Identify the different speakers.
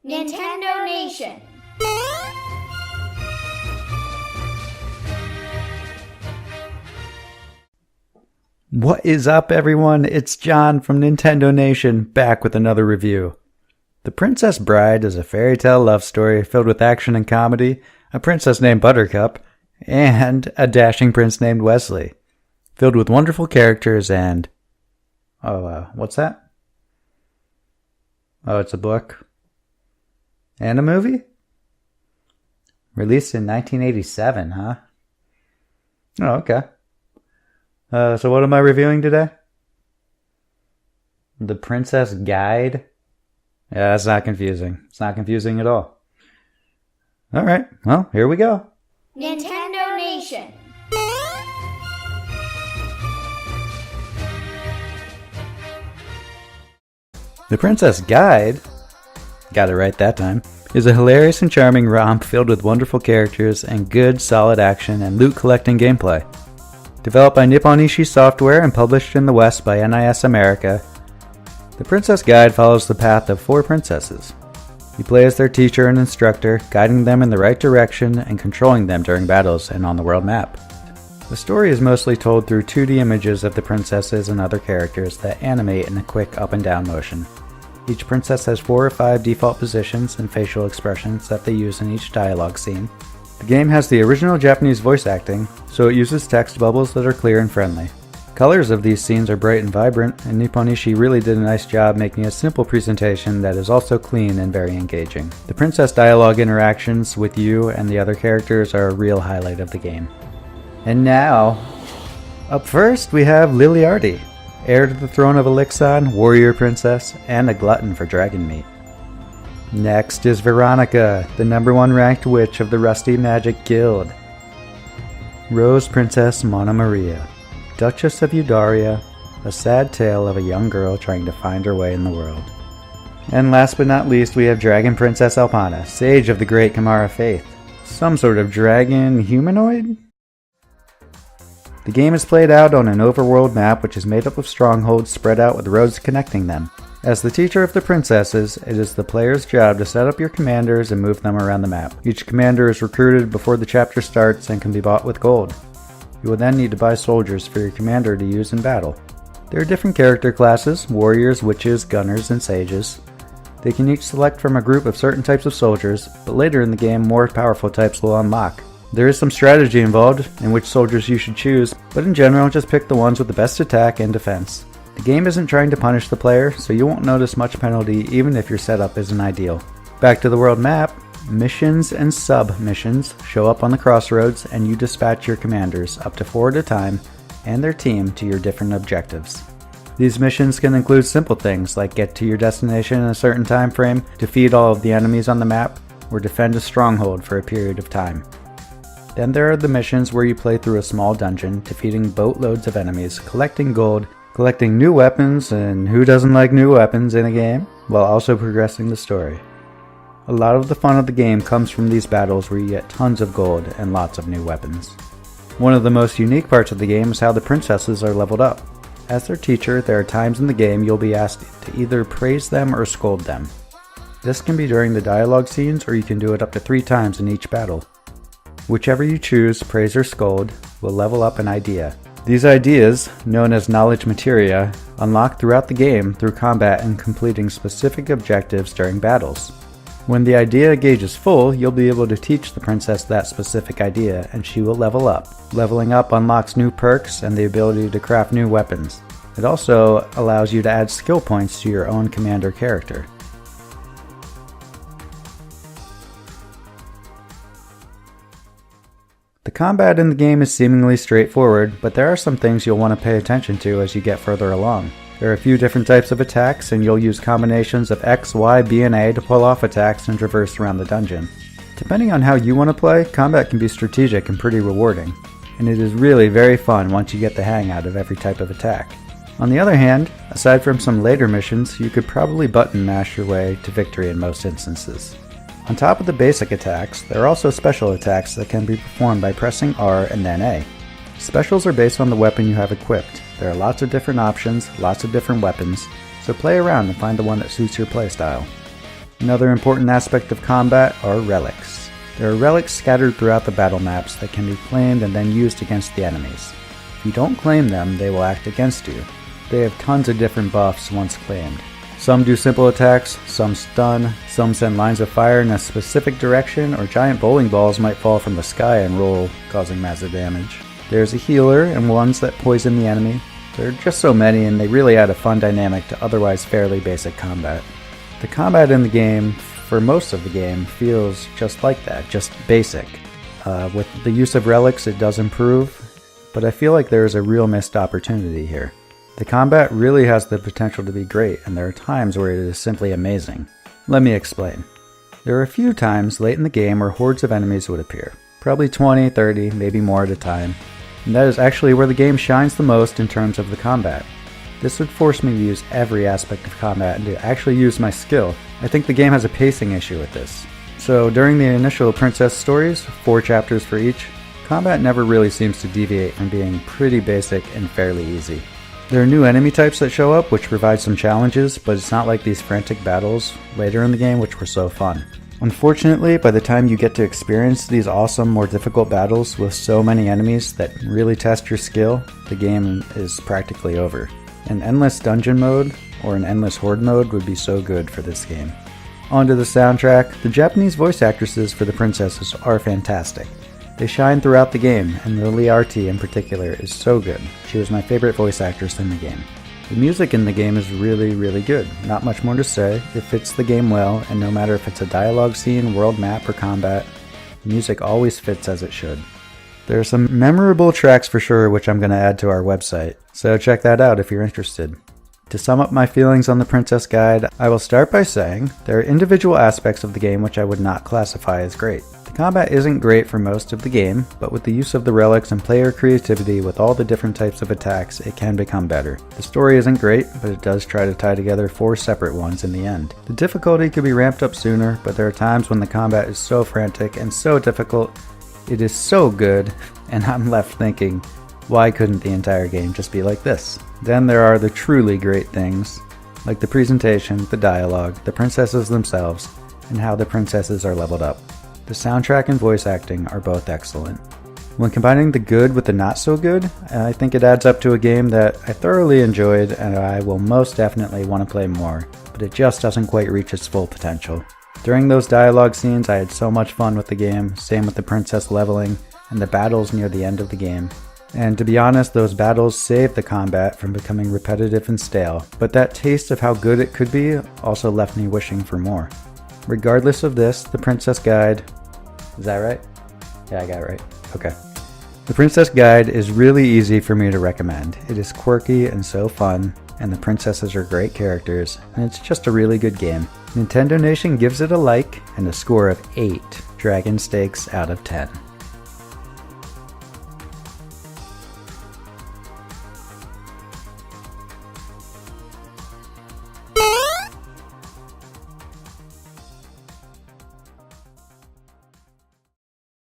Speaker 1: Nintendo Nation.
Speaker 2: What is up, everyone? It's John from Nintendo Nation, back with another review. The Princess Bride is a fairy tale love story filled with action and comedy, a princess named Buttercup, and a dashing prince named Wesley. Filled with wonderful characters and... what's that? Oh, it's a book. And a movie? Released in 1987, huh? Oh, okay. So what am I reviewing today? The Princess Guide? Yeah, that's not confusing. It's not confusing at all. Alright, well, here we go.
Speaker 1: Nintendo Nation.
Speaker 2: The Princess Guide, got it right that time, is a hilarious and charming romp filled with wonderful characters and good, solid action and loot collecting gameplay. Developed by Nipponishi Software and published in the West by NIS America, The Princess Guide follows the path of 4 princesses. You play as their teacher and instructor, guiding them in the right direction and controlling them during battles and on the world map. The story is mostly told through 2D images of the princesses and other characters that animate in a quick up and down motion. Each princess has 4 or 5 default positions and facial expressions that they use in each dialogue scene. The game has the original Japanese voice acting, so it uses text bubbles that are clear and friendly. Colors of these scenes are bright and vibrant, and Nipponishi really did a nice job making a simple presentation that is also clean and very engaging. The princess dialogue interactions with you and the other characters are a real highlight of the game. And now, up first we have Liliardi, heir to the throne of Elixon, warrior princess, and a glutton for dragon meat. Next is Veronica, the #1 ranked witch of the Rusty Magic Guild. Rose Princess Mona Maria, Duchess of Eudaria, a sad tale of a young girl trying to find her way in the world. And last but not least, we have Dragon Princess Alpana, sage of the Great Kamara Faith. Some sort of dragon humanoid? The game is played out on an overworld map which is made up of strongholds spread out with roads connecting them. As the teacher of the princesses, it is the player's job to set up your commanders and move them around the map. Each commander is recruited before the chapter starts and can be bought with gold. You will then need to buy soldiers for your commander to use in battle. There are different character classes: warriors, witches, gunners, and sages. They can each select from a group of certain types of soldiers, but later in the game more powerful types will unlock. There is some strategy involved in which soldiers you should choose, but in general just pick the ones with the best attack and defense. The game isn't trying to punish the player, so you won't notice much penalty even if your setup isn't ideal. Back to the world map, missions and sub-missions show up on the crossroads and you dispatch your commanders, up to 4 at a time, and their team to your different objectives. These missions can include simple things like get to your destination in a certain time frame, defeat all of the enemies on the map, or defend a stronghold for a period of time. Then there are the missions where you play through a small dungeon, defeating boatloads of enemies, collecting gold, collecting new weapons, and who doesn't like new weapons in a game, while also progressing the story. A lot of the fun of the game comes from these battles where you get tons of gold and lots of new weapons. One of the most unique parts of the game is how the princesses are leveled up. As their teacher, there are times in the game you'll be asked to either praise them or scold them. This can be during the dialogue scenes, or you can do it up to 3 times in each battle. Whichever you choose, praise or scold, will level up an idea. These ideas, known as knowledge materia, unlock throughout the game through combat and completing specific objectives during battles. When the idea gauge is full, you'll be able to teach the princess that specific idea and she will level up. Leveling up unlocks new perks and the ability to craft new weapons. It also allows you to add skill points to your own commander character. The combat in the game is seemingly straightforward, but there are some things you'll want to pay attention to as you get further along. There are a few different types of attacks, and you'll use combinations of X, Y, B, and A to pull off attacks and traverse around the dungeon. Depending on how you want to play, combat can be strategic and pretty rewarding, and it is really very fun once you get the hang out of every type of attack. On the other hand, aside from some later missions, you could probably button mash your way to victory in most instances. On top of the basic attacks, there are also special attacks that can be performed by pressing R and then A. Specials are based on the weapon you have equipped. There are lots of different options, lots of different weapons, so play around and find the one that suits your playstyle. Another important aspect of combat are relics. There are relics scattered throughout the battle maps that can be claimed and then used against the enemies. If you don't claim them, they will act against you. They have tons of different buffs once claimed. Some do simple attacks, some stun, some send lines of fire in a specific direction, or giant bowling balls might fall from the sky and roll, causing massive damage. There's a healer and ones that poison the enemy. There are just so many, and they really add a fun dynamic to otherwise fairly basic combat. The combat in the game, for most of the game, feels just like that, just basic. With the use of relics it does improve, but I feel like there is a real missed opportunity here. The combat really has the potential to be great, and there are times where it is simply amazing. Let me explain. There are a few times late in the game where hordes of enemies would appear. Probably 20, 30, maybe more at a time. And that is actually where the game shines the most in terms of the combat. This would force me to use every aspect of combat and to actually use my skill. I think the game has a pacing issue with this. So during the initial princess stories, 4 chapters for each, combat never really seems to deviate from being pretty basic and fairly easy. There are new enemy types that show up which provide some challenges, but it's not like these frantic battles later in the game which were so fun. Unfortunately, by the time you get to experience these awesome, more difficult battles with so many enemies that really test your skill, the game is practically over. An endless dungeon mode or an endless horde mode would be so good for this game. On to the soundtrack. The Japanese voice actresses for the princesses are fantastic. They shine throughout the game, and Lily Artie in particular is so good. She was my favorite voice actress in the game. The music in the game is really, really good. Not much more to say. It fits the game well, and no matter if it's a dialogue scene, world map, or combat, the music always fits as it should. There are some memorable tracks for sure which I'm going to add to our website, so check that out if you're interested. To sum up my feelings on the Princess Guide, I will start by saying there are individual aspects of the game which I would not classify as great. The combat isn't great for most of the game, but with the use of the relics and player creativity with all the different types of attacks, it can become better. The story isn't great, but it does try to tie together 4 separate ones in the end. The difficulty could be ramped up sooner, but there are times when the combat is so frantic and so difficult, it is so good, and I'm left thinking, why couldn't the entire game just be like this? Then there are the truly great things, like the presentation, the dialogue, the princesses themselves, and how the princesses are leveled up. The soundtrack and voice acting are both excellent. When combining the good with the not so good, I think it adds up to a game that I thoroughly enjoyed and I will most definitely want to play more, but it just doesn't quite reach its full potential. During those dialogue scenes, I had so much fun with the game, same with the princess leveling and the battles near the end of the game. And to be honest, those battles saved the combat from becoming repetitive and stale, but that taste of how good it could be also left me wishing for more. Regardless of this, the Princess Guide... Is that right? Yeah, I got it right. Okay. The Princess Guide is really easy for me to recommend. It is quirky and so fun, and the princesses are great characters, and it's just a really good game. Nintendo Nation gives it a like and a score of 8 Dragon Steaks out of 10.